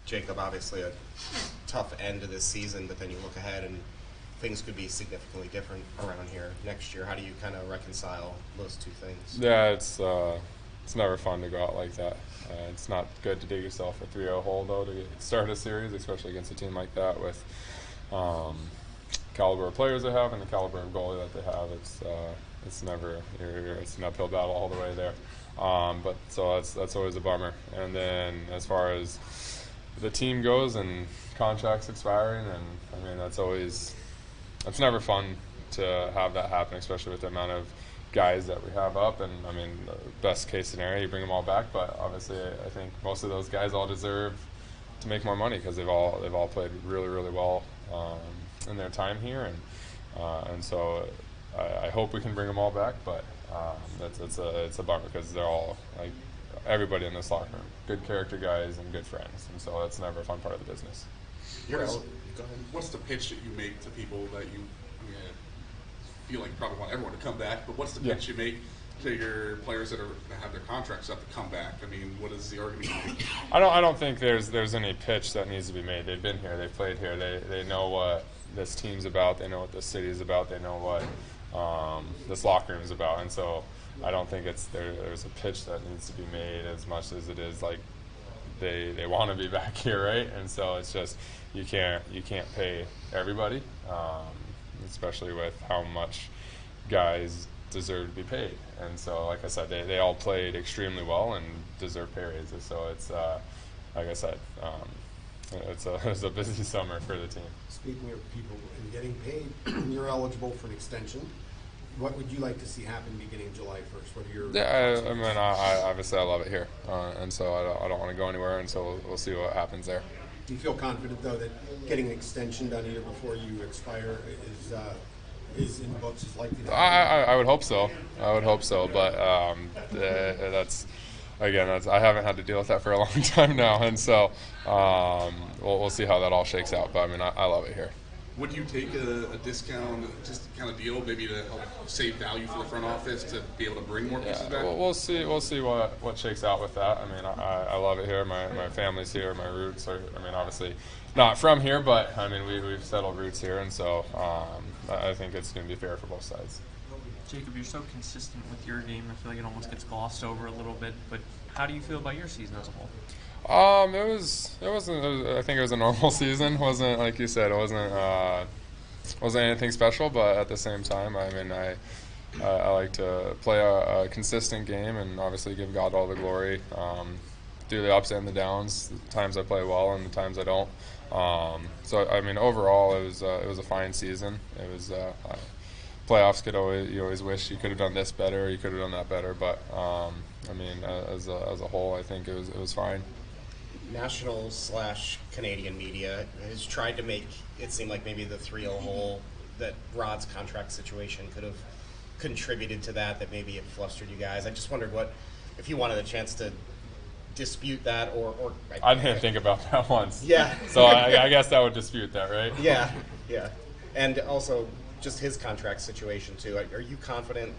Jacob, obviously a tough end to this season, but then you look ahead and things could be significantly different around here next year. How do you kind of reconcile those two things? Yeah, it's never fun to go out like that. It's not good to dig yourself a 3-0 hole though to start a series, especially against a team like that with caliber of players they have and the caliber of goalie that they have. It's never it's an uphill battle all the way there. But so that's always a bummer. And then as far as the team goes and contracts expiring, and I mean it's never fun to have that happen, especially with the amount of guys that we have up. And I mean, the best case scenario, you bring them all back, but obviously I think most of those guys all deserve to make more money because they've all played really, really well in their time here, and so I hope we can bring them all back, but it's a bummer because they're all, like, everybody in this locker room, good character guys and good friends, and so that's never a fun part of the business. Go ahead. What's the pitch that you make to people that you feel like you probably want everyone to come back, but what's the pitch you make to your players that have their contracts up to come back? I mean, what is the argument you make? I don't think there's any pitch that needs to be made. They've been here, they've played here, they know what this team's about, they know what this city is about, they know what this locker room is about, and so I don't think there's a pitch that needs to be made as much as it is like they want to be back here, right? And so it's just you can't pay everybody, especially with how much guys deserve to be paid. And so, like I said, they all played extremely well and deserve pay raises. So it's like I said, it's a busy summer for the team. Speaking of people and getting paid, you're eligible for an extension. What would you like to see happen beginning July 1st? What are your I mean, I obviously I love it here, and so I don't want to go anywhere, and so we'll see what happens there. Do you feel confident, though, that getting an extension done here before you expire is in the books, is likely to happen? I would hope so. But that's I haven't had to deal with that for a long time now, and so we'll see how that all shakes out. But I mean, I love it here. Would you take a discount, just kind of deal, maybe to help save value for the front office to be able to bring more pieces back? We'll see what shakes out with that. I mean, I love it here. My family's here. My roots are. I mean, obviously not from here, but I mean we've settled roots here, and so I think it's going to be fair for both sides. Jacob, you're so consistent with your game. I feel like it almost gets glossed over a little bit. But how do you feel about your season as a whole? I think it was a normal season. Wasn't, like you said, it wasn't anything special. But at the same time, I mean, I like to play a consistent game and obviously give God all the glory through the ups and the downs. The times I play well and the times I don't. So I mean, overall, it was a fine season. It was playoffs. You always wish you could have done this better, you could have done that better. But I mean, as a whole, I think it was fine. National/Canadian media has tried to make it seem like maybe the 3-0 hole, that Rod's contract situation could have contributed to that maybe it flustered you guys. I just wondered if you wanted a chance to dispute that or I didn't think about that once. Yeah. So I guess that would dispute that, right? Yeah. And also just his contract situation too. Are you confident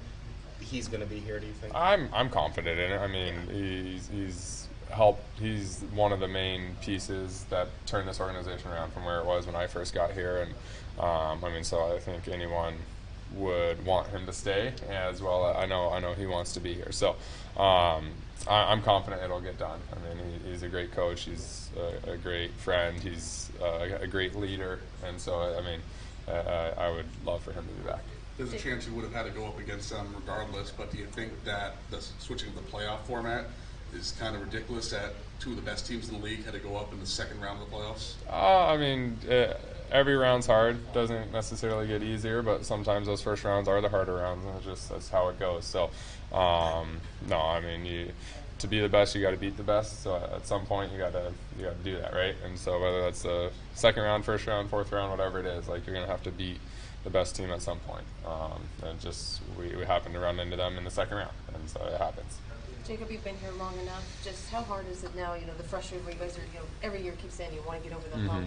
he's going to be here, do you think? I'm confident in it. I mean, he's one of the main pieces that turned this organization around from where it was when I first got here, and I mean, so I think anyone would want him to stay as well. I know he wants to be here, so I'm confident it'll get done. I mean, he's a great coach, he's a great friend, he's a great leader, and so I mean, I would love for him to be back. There's a chance you would have had to go up against them regardless, but do you think that the switching to the playoff format is kind of ridiculous that two of the best teams in the league had to go up in the second round of the playoffs? I mean, every round's hard. Doesn't necessarily get easier, but sometimes those first rounds are the harder rounds, and that's how it goes. So, no, I mean, to be the best, you got to beat the best. So at some point, you got to do that, right? And so whether that's the second round, first round, fourth round, whatever it is, like you're gonna have to beat the best team at some point. And just we happen to run into them in the second round, and so it happens. Jacob, you've been here long enough. Just how hard is it now? You know, the frustrating where you guys are, every year keep saying you want to get over the hump.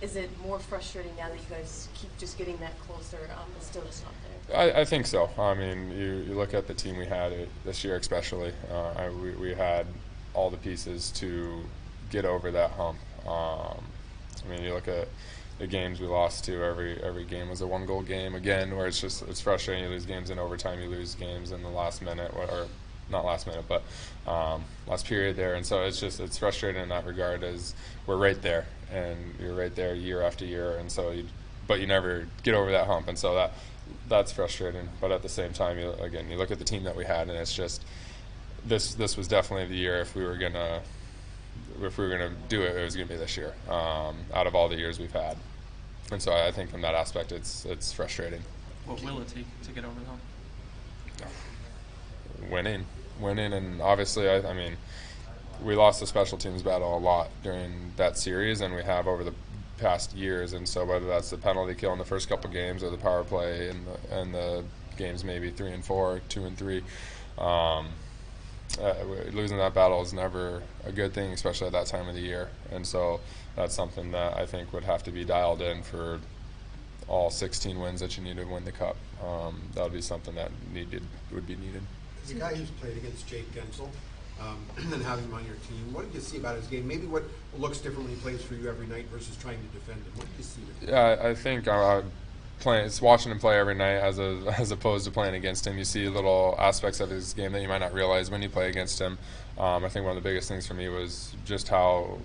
Is it more frustrating now that you guys keep just getting that closer, but still just not there? I think so. I mean, you look at the team we had this year especially. We had all the pieces to get over that hump. I mean, you look at the games we lost to. Every game was a 1-goal game again, where it's frustrating. You lose games in overtime. You lose games in the last minute, or not last minute, but last period there. And so it's frustrating in that regard, as we're right there, and you're right there year after year, and so but you never get over that hump, and so that's frustrating. But at the same time, you look at the team that we had, and it's just this was definitely the year if we were gonna do it, it was gonna be this year, out of all the years we've had. And so I think from that aspect, it's frustrating. What will it take to get over the hump? Winning, and obviously, I mean, we lost the special teams battle a lot during that series, and we have over the past years. And so whether that's the penalty kill in the first couple games or the power play in the games maybe 3 and 4, 2 and 3, losing that battle is never a good thing, especially at that time of the year. And so that's something that I think would have to be dialed in for all 16 wins that you need to win the cup. That would be something that would be needed. As a guy who's played against Jake Gensel, and having him on your team, what did you see about his game? Maybe what looks different when he plays for you every night versus trying to defend him. What did you see with him? Yeah, I think it's watching him play every night as opposed to playing against him. You see little aspects of his game that you might not realize when you play against him. I think one of the biggest things for me was just how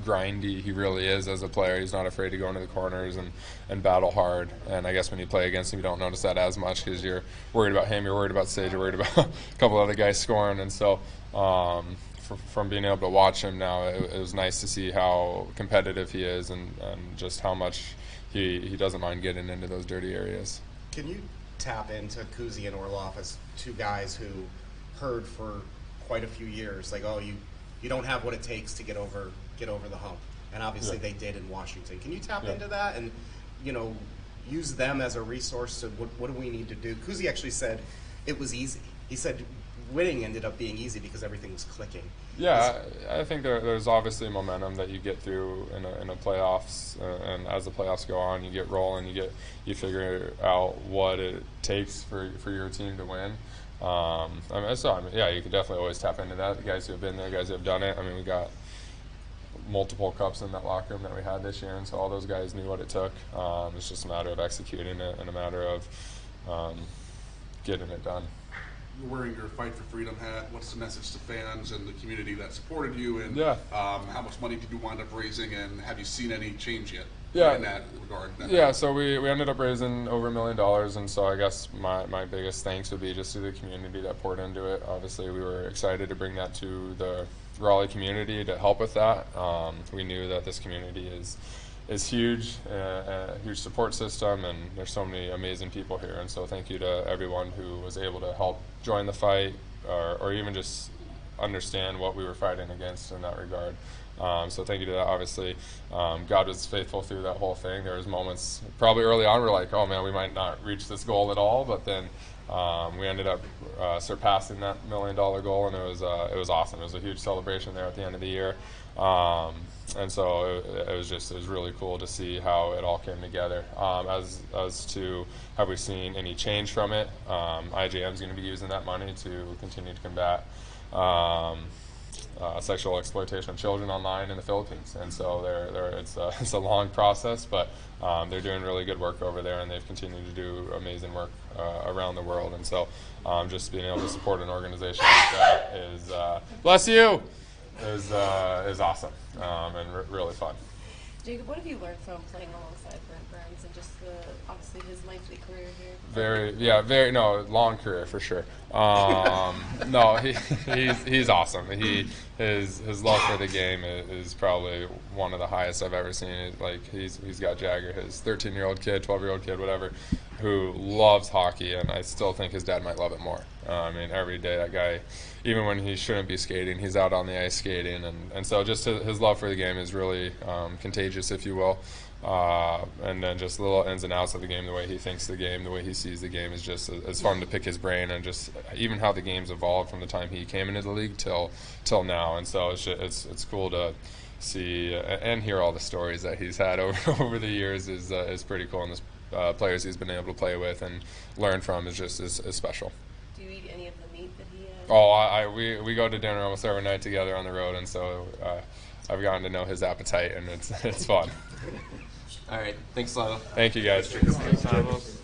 grindy he really is as a player. He's not afraid to go into the corners and battle hard. And I guess when you play against him, you don't notice that as much because you're worried about him, you're worried about Sage, you're worried about a couple other guys scoring. And so from being able to watch him now, it was nice to see how competitive he is and just how much he doesn't mind getting into those dirty areas. Can you tap into Kuzi and Orlov as two guys who heard for quite a few years, like, oh, you don't have what it takes to get over the hump, and obviously they did in Washington. Can you tap into that and use them as a resource to what do we need to do? Kuzi actually said it was easy. He said winning ended up being easy because everything was clicking. Yeah, I think there's obviously momentum that you get through in a playoffs, and as the playoffs go on, you get rolling, you figure out what it takes for your team to win. You can definitely always tap into that. The guys who have been there, guys who have done it. I mean, we got multiple cups in that locker room that we had this year, and so all those guys knew what it took. It's just a matter of executing it and a matter of getting it done. You're wearing your Fight for Freedom hat. What's the message to fans and the community that supported you? And how much money did you wind up raising? And have you seen any change yet in that regard? So we ended up raising over $1 million. And so I guess my biggest thanks would be just to the community that poured into it. Obviously, we were excited to bring that to the Raleigh community to help with that. We knew that this community is huge, a huge support system, and there's so many amazing people here. And so thank you to everyone who was able to help join the fight or even just understand what we were fighting against in that regard. So thank you to that. Obviously, God was faithful through that whole thing. There was moments probably early on we're like, oh man, we might not reach this goal at all, but then we ended up surpassing that $1 million goal, and it was awesome. It was a huge celebration there at the end of the year. And so it was really cool to see how it all came together. As to have we seen any change from it, IJM is going to be using that money to continue to combat sexual exploitation of children online in the Philippines. And so it's a long process, but they're doing really good work over there, and they've continued to do amazing work around the world. And so just being able to support an organization like that is bless you. Is awesome and really fun. Jacob, what have you learned from playing alongside Brent Burns and just obviously his lengthy career here? Very long career for sure. He's awesome. His love for the game is probably one of the highest I've ever seen. Like he's got Jagger, his 13-year-old kid, 12-year-old kid, whatever, who loves hockey, and I still think his dad might love it more. I mean, every day that guy, even when he shouldn't be skating, he's out on the ice skating, and so just his love for the game is really contagious, if you will. And then just little ins and outs of the game, the way he thinks the game, the way he sees the game is just it's fun to pick his brain, and just even how the game's evolved from the time he came into the league till now. And so it's cool to see and hear all the stories that he's had over the years is pretty cool, and the players he's been able to play with and learn from is special. Do you eat any of the meat that he? We go to dinner almost every night together on the road, and so I've gotten to know his appetite, and it's fun. All right. Thanks, Lalo. Thank you guys. Thanks, Avo.